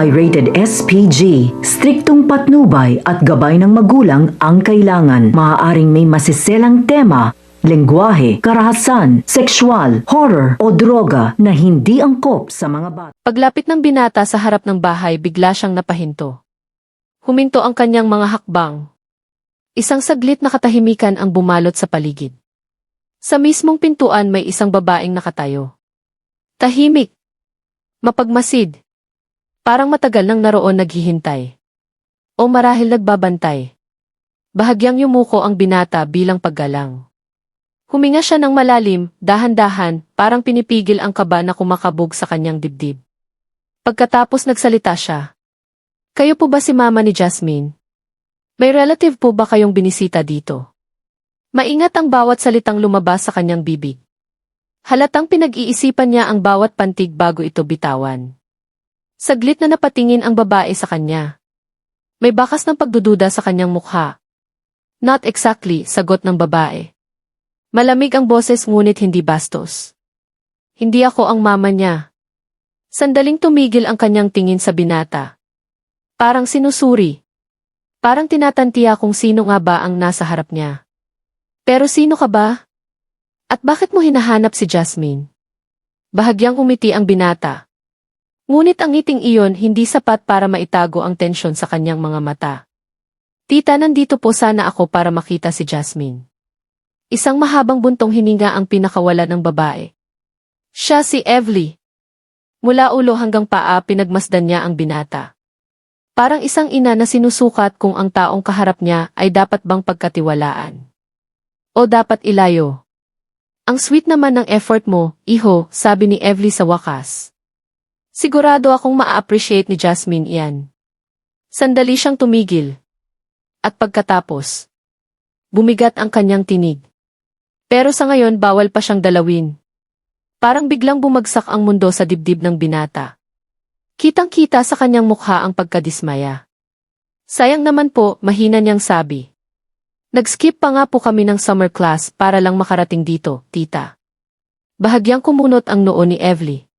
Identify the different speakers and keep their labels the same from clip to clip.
Speaker 1: ay rated SPG. Striktong patnubay at gabay ng magulang ang kailangan. Maaaring may masiselang tema, lengguwahe, karahasan, sexual, horror o droga na hindi angkop sa mga bata.
Speaker 2: Paglapit ng binata sa harap ng bahay, bigla siyang napahinto. Huminto ang kanyang mga hakbang. Isang saglit na katahimikan ang bumalot sa paligid. Sa mismong pintuan may isang babaeng nakatayo. Tahimik. Mapagmasid. Parang matagal nang naroon naghihintay. O marahil nagbabantay. Bahagyang yumuko ang binata bilang paggalang. Huminga siya ng malalim, dahan-dahan, parang pinipigil ang kaba na kumakabog sa kanyang dibdib. Pagkatapos nagsalita siya. Kayo po ba si mama ni Jasmine? May relative po ba kayong binisita dito? Maingat ang bawat salitang lumabas sa kanyang bibig. Halatang pinag-iisipan niya ang bawat pantig bago ito bitawan. Saglit na napatingin ang babae sa kanya. May bakas ng pagdududa sa kanyang mukha. Not exactly, sagot ng babae. Malamig ang boses ngunit hindi bastos. Hindi ako ang mama niya. Sandaling tumigil ang kanyang tingin sa binata. Parang sinusuri. Parang tinatantiya kung sino nga ba ang nasa harap niya. Pero sino ka ba? At bakit mo hinahanap si Jasmine? Bahagyang umiti ang binata. Ngunit ang ngiting iyon hindi sapat para maitago ang tensyon sa kanyang mga mata. Tita, nandito po sana ako para makita si Jasmine. Isang mahabang buntong hininga ang pinakawala ng babae. Siya si Evely. Mula ulo hanggang paa pinagmasdan niya ang binata. Parang isang ina na sinusukat kung ang taong kaharap niya ay dapat bang pagkatiwalaan. O dapat ilayo. Ang sweet naman ng effort mo, iho, sabi ni Evely sa wakas. Sigurado akong ma-appreciate ni Jasmine iyan. Sandali siyang tumigil. At pagkatapos, bumigat ang kanyang tinig. Pero sa ngayon bawal pa siyang dalawin. Parang biglang bumagsak ang mundo sa dibdib ng binata. Kitang-kita sa kanyang mukha ang pagkadismaya. Sayang naman po, mahina niyang sabi. Nag-skip pa nga po kami ng summer class para lang makarating dito, tita. Bahagyang kumunot ang noo ni Evely.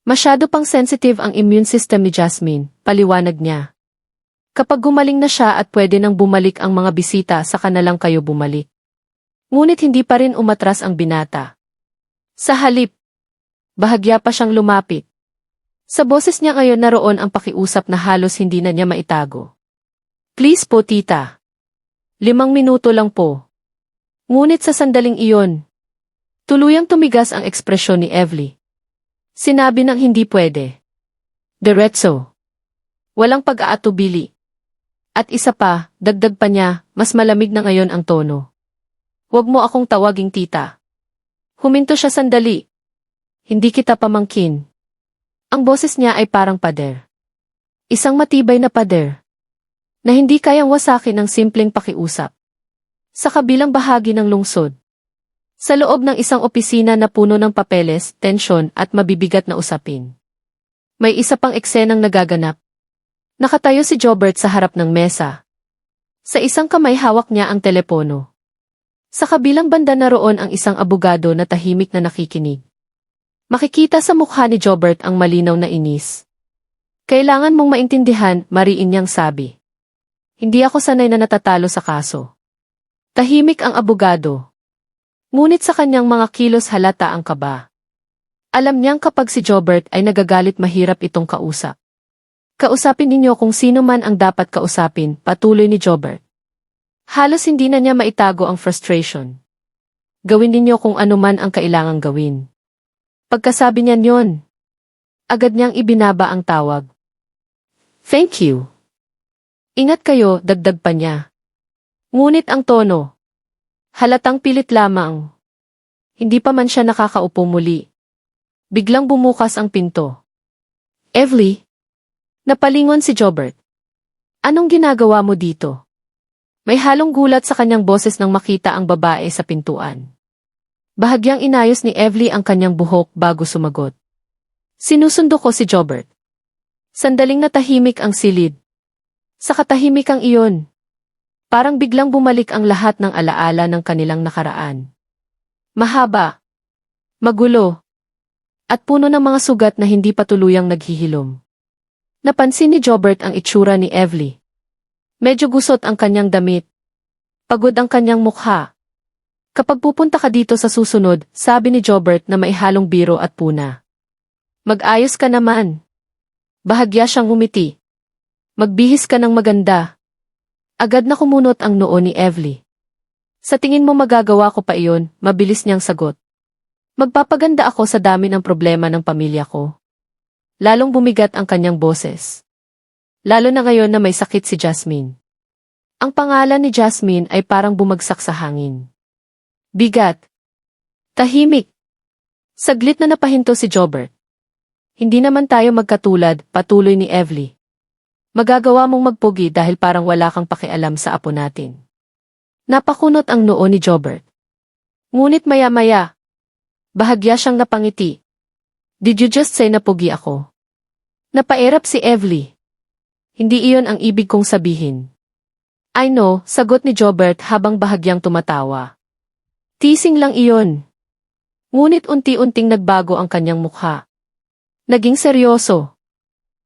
Speaker 2: Masyado pang sensitive ang immune system ni Jasmine, paliwanag niya. Kapag gumaling na siya at pwede nang bumalik ang mga bisita, saka na lang kayo bumalik. Ngunit hindi pa rin umatras ang binata. Sa halip, bahagya pa siyang lumapit. Sa boses niya ngayon naroon ang pakiusap na halos hindi na niya maitago. Please po tita. 5 minuto lang po. Ngunit sa sandaling iyon, tuluyang tumigas ang ekspresyon ni Evely. Sinabi ng hindi pwede. Diretso. Walang pag-aatubili. At isa pa, dagdag pa niya, mas malamig na ngayon ang tono. Huwag mo akong tawaging tita. Huminto siya sandali. Hindi kita pamangkin. Ang boses niya ay parang pader. Isang matibay na pader. Na hindi kayang wasakin ng simpleng pakiusap. Sa kabilang bahagi ng lungsod. Sa loob ng isang opisina na puno ng papeles, tensyon at mabibigat na usapin. May isa pang eksenang nagaganap. Nakatayo si Jobert sa harap ng mesa. Sa isang kamay hawak niya ang telepono. Sa kabilang banda naroon ang isang abogado na tahimik na nakikinig. Makikita sa mukha ni Jobert ang malinaw na inis. Kailangan mong maintindihan, mariin niyang sabi. Hindi ako sanay na natatalo sa kaso. Tahimik ang abogado. Ngunit sa kanyang mga kilos halata ang kaba. Alam niyang kapag si Jobert ay nagagalit mahirap itong kausap. Kausapin ninyo kung sino man ang dapat kausapin, patuloy ni Jobert. Halos hindi na niya maitago ang frustration. Gawin ninyo kung ano man ang kailangang gawin. Pagkasabi niya yon, agad niyang ibinaba ang tawag. Thank you. Ingat kayo, dagdag pa niya. Ngunit ang tono, halatang pilit lamang. Hindi pa man siya nakakaupo muli. Biglang bumukas ang pinto. Evely? Napalingon si Jobert. Anong ginagawa mo dito? May halong gulat sa kanyang boses nang makita ang babae sa pintuan. Bahagyang inayos ni Evely ang kanyang buhok bago sumagot. Sinusundo ko si Jobert. Sandaling natahimik ang silid. Sa katahimikang iyon, parang biglang bumalik ang lahat ng alaala ng kanilang nakaraan. Mahaba, magulo, at puno ng mga sugat na hindi pa tuluyang naghihilom. Napansin ni Jobert ang itsura ni Evely. Medyo gusot ang kanyang damit. Pagod ang kanyang mukha. Kapag pupunta ka dito sa susunod, sabi ni Jobert na maihalong biro at puna. Mag-ayos ka naman. Bahagya siyang ngumiti. Magbihis ka ng maganda. Agad na kumunot ang noo ni Evely. Sa tingin mo magagawa ko pa iyon, mabilis niyang sagot. Magpapaganda ako sa dami ng problema ng pamilya ko. Lalong bumigat ang kanyang boses. Lalo na ngayon na may sakit si Jasmine. Ang pangalan ni Jasmine ay parang bumagsak sa hangin. Bigat. Tahimik. Saglit na napahinto si Jobert. Hindi naman tayo magkatulad, patuloy ni Evely. Magagawa mong magpugi dahil parang wala kang pakialam sa apo natin. Napakunot ang noo ni Jobert. Ngunit maya-maya, bahagya siyang napangiti. Did you just say na pugi ako? Napaerap si Evely. Hindi iyon ang ibig kong sabihin. I know, sagot ni Jobert habang bahagyang tumatawa. Teasing lang iyon. Ngunit unti-unting nagbago ang kanyang mukha. Naging seryoso.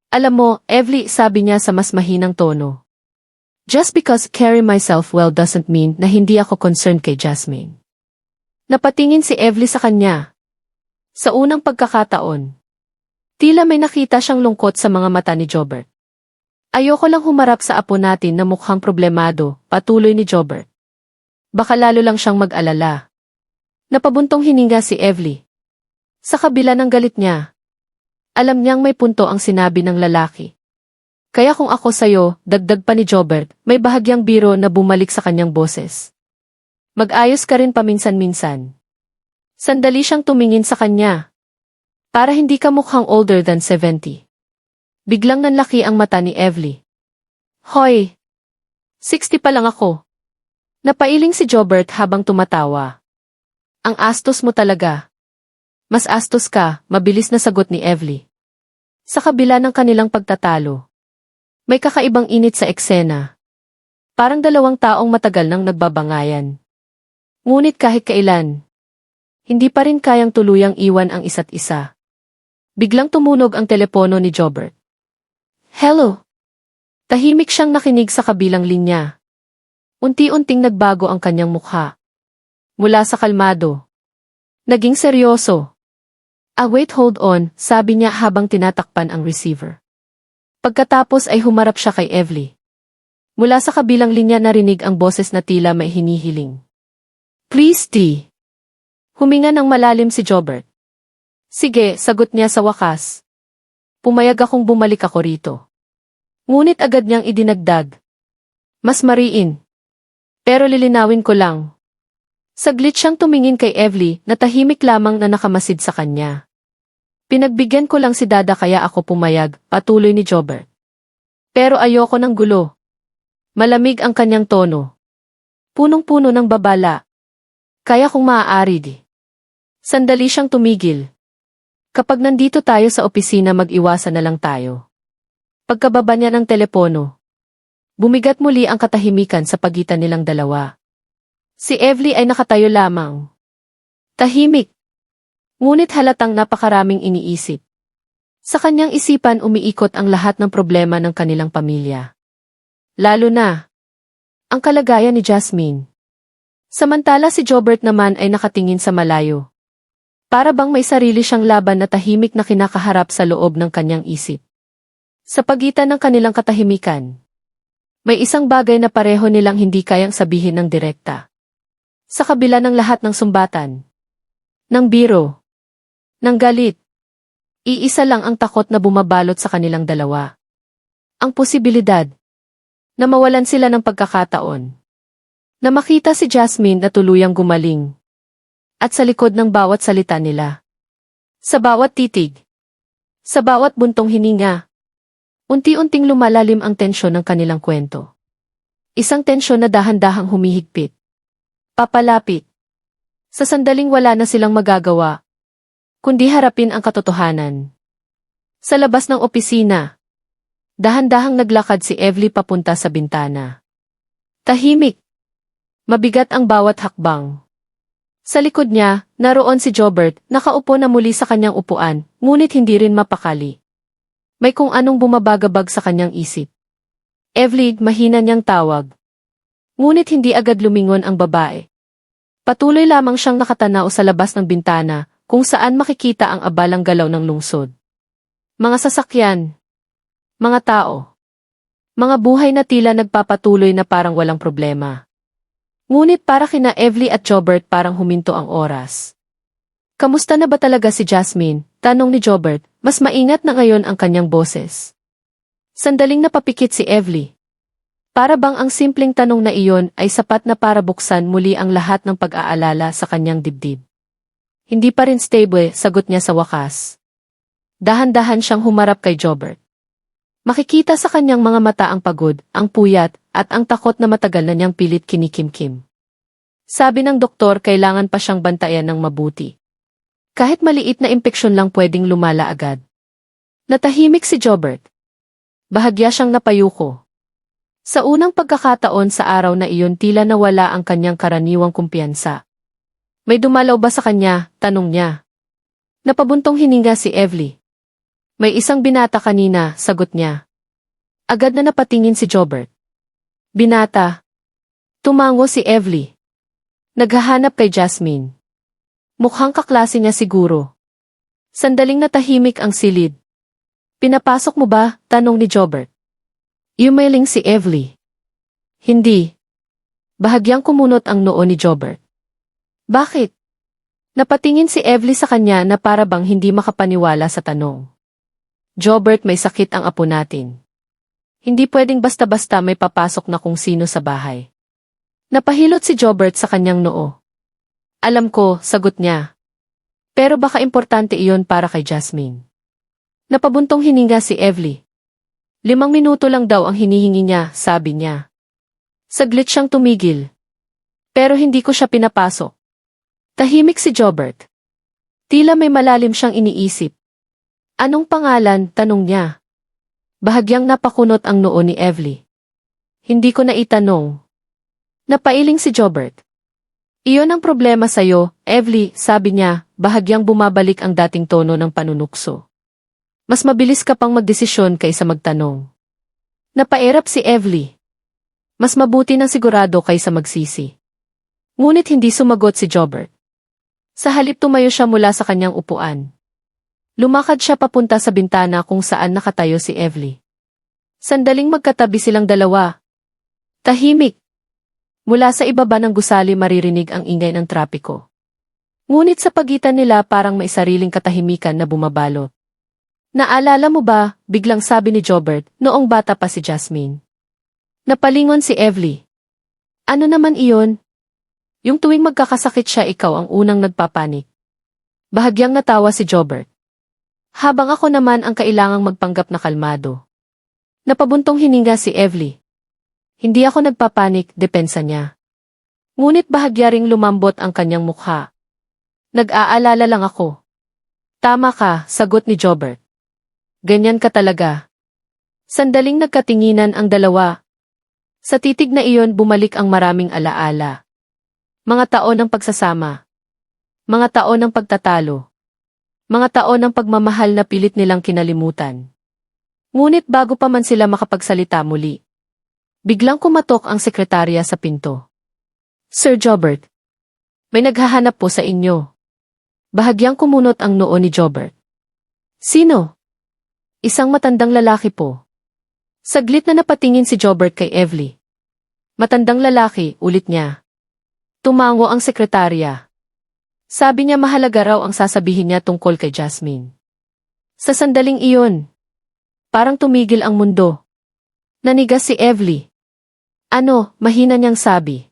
Speaker 2: Alam mo, Evely, sabi niya sa mas mahinang tono. Just because carry myself well doesn't mean na hindi ako concerned kay Jasmine. Napatingin si Evely sa kanya. Sa unang pagkakataon, tila may nakita siyang lungkot sa mga mata ni Jobert. Ayoko lang humarap sa apo natin na mukhang problemado, patuloy ni Jobert. Baka lalo lang siyang mag-alala. Napabuntong hininga si Evely. Sa kabila ng galit niya, alam niyang may punto ang sinabi ng lalaki. Kaya kung ako sa'yo, dagdag pa ni Jobert, may bahagyang biro na bumalik sa kanyang boses. Mag-ayos ka rin paminsan-minsan. Sandali siyang tumingin sa kanya. Para hindi ka mukhang older than 70. Biglang nanlaki ang mata ni Evely. Hoy! 60 pa lang ako. Napailing si Jobert habang tumatawa. Ang astos mo talaga. Mas astos ka, mabilis na sagot ni Evely. Sa kabila ng kanilang pagtatalo, may kakaibang init sa eksena. Parang dalawang taong matagal nang nagbabangayan. Ngunit kahit kailan, hindi pa rin kayang tuluyang iwan ang isa't isa. Biglang tumunog ang telepono ni Jobert. Hello! Tahimik siyang nakinig sa kabilang linya. Unti-unting nagbago ang kanyang mukha. Mula sa kalmado, naging seryoso. Wait, hold on, sabi niya habang tinatakpan ang receiver. Pagkatapos ay humarap siya kay Evely. Mula sa kabilang linya narinig ang boses na tila may hinihiling. Please, T. Huminga ng malalim si Jobert. Sige, sagot niya sa wakas. Pumayag akong bumalik ako rito. Ngunit agad niyang idinagdag. Mas mariin. Pero lilinawin ko lang. Saglit siyang tumingin kay Evely na tahimik lamang na nakamasid sa kanya. Pinagbigyan ko lang si Dada kaya ako pumayag, patuloy ni Jobert. Pero ayoko ng gulo. Malamig ang kanyang tono. Punong-puno ng babala. Kaya kung maaari di. Sandali siyang tumigil. Kapag nandito tayo sa opisina mag-iwasan na lang tayo. Pagkababa niya ng telepono, bumigat muli ang katahimikan sa pagitan nilang dalawa. Si Evely ay nakatayo lamang. Tahimik. Ngunit halatang napakaraming iniisip. Sa kanyang isipan umiikot ang lahat ng problema ng kanilang pamilya. Lalo na ang kalagayan ni Jasmine. Samantala si Jobert naman ay nakatingin sa malayo. Para bang may sarili siyang laban na tahimik na kinakaharap sa loob ng kanyang isip. Sa pagitan ng kanilang katahimikan, may isang bagay na pareho nilang hindi kayang sabihin ng direkta. Sa kabila ng lahat ng sumbatan, ng biro, ng galit, iisa lang ang takot na bumabalot sa kanilang dalawa. Ang posibilidad na mawalan sila ng pagkakataon. Na makita si Jasmine na tuluyang gumaling. At sa likod ng bawat salita nila. Sa bawat titig. Sa bawat buntong hininga. Unti-unting lumalalim ang tensyon ng kanilang kwento. Isang tensyon na dahan-dahang humihigpit. Papalapit. Sa sandaling wala na silang magagawa. Kundi harapin ang katotohanan. Sa labas ng opisina. Dahan-dahang naglakad si Evely papunta sa bintana. Tahimik. Mabigat ang bawat hakbang. Sa likod niya, naroon si Jobert, nakaupo na muli sa kanyang upuan, ngunit hindi rin mapakali. May kung anong bumabagabag sa kanyang isip. Evely, mahina niyang tawag. Ngunit hindi agad lumingon ang babae. Patuloy lamang siyang nakatanaw sa labas ng bintana, kung saan makikita ang abalang galaw ng lungsod. Mga sasakyan. Mga tao. Mga buhay na tila nagpapatuloy na parang walang problema. Ngunit para kina Evely at Jobert parang huminto ang oras. Kamusta na ba talaga si Jasmine? Tanong ni Jobert, mas maingat na ngayon ang kanyang boses. Sandaling napapikit si Evely. Para bang ang simpleng tanong na iyon ay sapat na para buksan muli ang lahat ng pag-aalala sa kanyang dibdib. Hindi pa rin stable, sagot niya sa wakas. Dahan-dahan siyang humarap kay Jobert. Makikita sa kanyang mga mata ang pagod, ang puyat, at ang takot na matagal na niyang pilit kinikimkim. Sabi ng doktor kailangan pa siyang bantayan ng mabuti. Kahit maliit na impeksyon lang pwedeng lumala agad. Natahimik si Jobert. Bahagya siyang napayuko. Sa unang pagkakataon sa araw na iyon tila nawala ang kanyang karaniwang kumpiyansa. May dumalaw ba sa kanya? Tanong niya. Napabuntong hininga si Evely. May isang binata kanina, sagot niya. Agad na napatingin si Jobert. Binata. Tumango si Evely. Naghahanap kay Jasmine. Mukhang kaklase niya siguro. Sandaling natahimik ang silid. Pinapasok mo ba? Tanong ni Jobert. Yumeling si Evely. Hindi. Bahagyang kumunot ang noo ni Jobert. Bakit? Napatingin si Evely sa kanya na para bang hindi makapaniwala sa tanong. Jobert, may sakit ang apo natin. Hindi pwedeng basta-basta may papasok na kung sino sa bahay. Napahilot si Jobert sa kanyang noo. Alam ko, sagot niya. Pero baka importante iyon para kay Jasmine. Napabuntong hininga si Evely. 5 minuto lang daw ang hinihingi niya, sabi niya. Saglit siyang tumigil. Pero hindi ko siya pinapasok. Tahimik si Jobert. Tila may malalim siyang iniisip. Anong pangalan? Tanong niya. Bahagyang napakunot ang noo ni Evely. Hindi ko na itanong. Napailing si Jobert. Iyon ang problema sa'yo, Evely, sabi niya, bahagyang bumabalik ang dating tono ng panunukso. Mas mabilis ka pang magdesisyon kaysa magtanong. Napaerap si Evely. Mas mabuti ng sigurado kaysa magsisi. Ngunit hindi sumagot si Jobert. Sa halip tumayo siya mula sa kanyang upuan. Lumakad siya papunta sa bintana kung saan nakatayo si Evely. Sandaling magkatabi silang dalawa. Tahimik. Mula sa ibaba ng gusali maririnig ang ingay ng trapiko. Ngunit sa pagitan nila parang may sariling katahimikan na bumabalot. Naalala mo ba, biglang sabi ni Jobert, noong bata pa si Jasmine. Napalingon si Evely. Ano naman iyon? Yung tuwing magkakasakit siya ikaw ang unang nagpapanik. Bahagyang natawa si Jobert. Habang ako naman ang kailangang magpanggap na kalmado. Napabuntong hininga si Evely. Hindi ako nagpapanik, depensa niya. Ngunit bahagya ring lumambot ang kanyang mukha. Nag-aalala lang ako. Tama ka, sagot ni Jobert. Ganyan ka talaga. Sandaling nagkatinginan ang dalawa. Sa titig na iyon bumalik ang maraming alaala. Mga taon ng pagsasama. Mga taon ng pagtatalo. Mga taon ng pagmamahal na pilit nilang kinalimutan. Ngunit bago pa man sila makapagsalita muli. Biglang kumatok ang sekretarya sa pinto. Sir Jobert. May naghahanap po sa inyo. Bahagyang kumunot ang noo ni Jobert. Sino? Isang matandang lalaki po. Saglit na napatingin si Jobert kay Evely. Matandang lalaki, ulit niya. Tumango ang sekretarya. Sabi niya mahalaga raw ang sasabihin niya tungkol kay Jasmine. Sa sandaling iyon, parang tumigil ang mundo. Nanigas si Evely. Ano, mahina niyang sabi.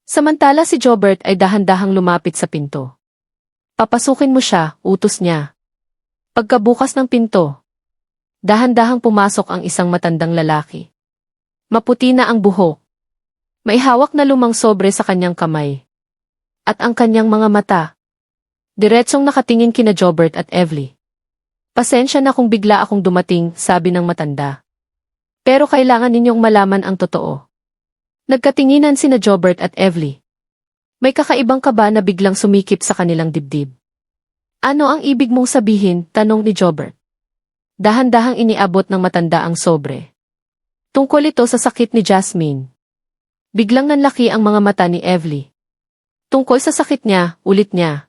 Speaker 2: Samantala si Jobert ay dahan-dahang lumapit sa pinto. Papasukin mo siya, utos niya. Pagkabukas ng pinto, dahan-dahang pumasok ang isang matandang lalaki. Maputi na ang buhok. May hawak na lumang sobre sa kanyang kamay. At ang kanyang mga mata. Diretsong nakatingin kina Jobert at Evely. Pasensya na kung bigla akong dumating, sabi ng matanda. Pero kailangan ninyong malaman ang totoo. Nagkatinginan sina Jobert at Evely. May kakaibang kaba na biglang sumikip sa kanilang dibdib. Ano ang ibig mong sabihin? Tanong ni Jobert. Dahan-dahang iniabot ng matanda ang sobre. Tungkol ito sa sakit ni Jasmine. Biglang nanlaki ang mga mata ni Evely. Tungkol sa sakit niya, ulit niya.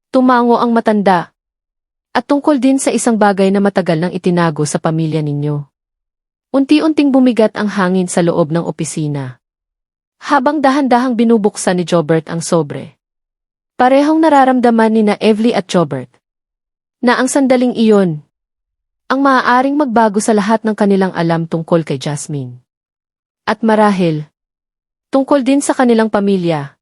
Speaker 2: Tumango ang matanda. At tungkol din sa isang bagay na matagal nang itinago sa pamilya ninyo. Unti-unting bumigat ang hangin sa loob ng opisina. Habang dahan-dahang binubuksan ni Jobert ang sobre. Parehong nararamdaman ni na Evely at Jobert na ang sandaling iyon ang maaaring magbago sa lahat ng kanilang alam tungkol kay Jasmine. At marahil, tungkol din sa kanilang pamilya.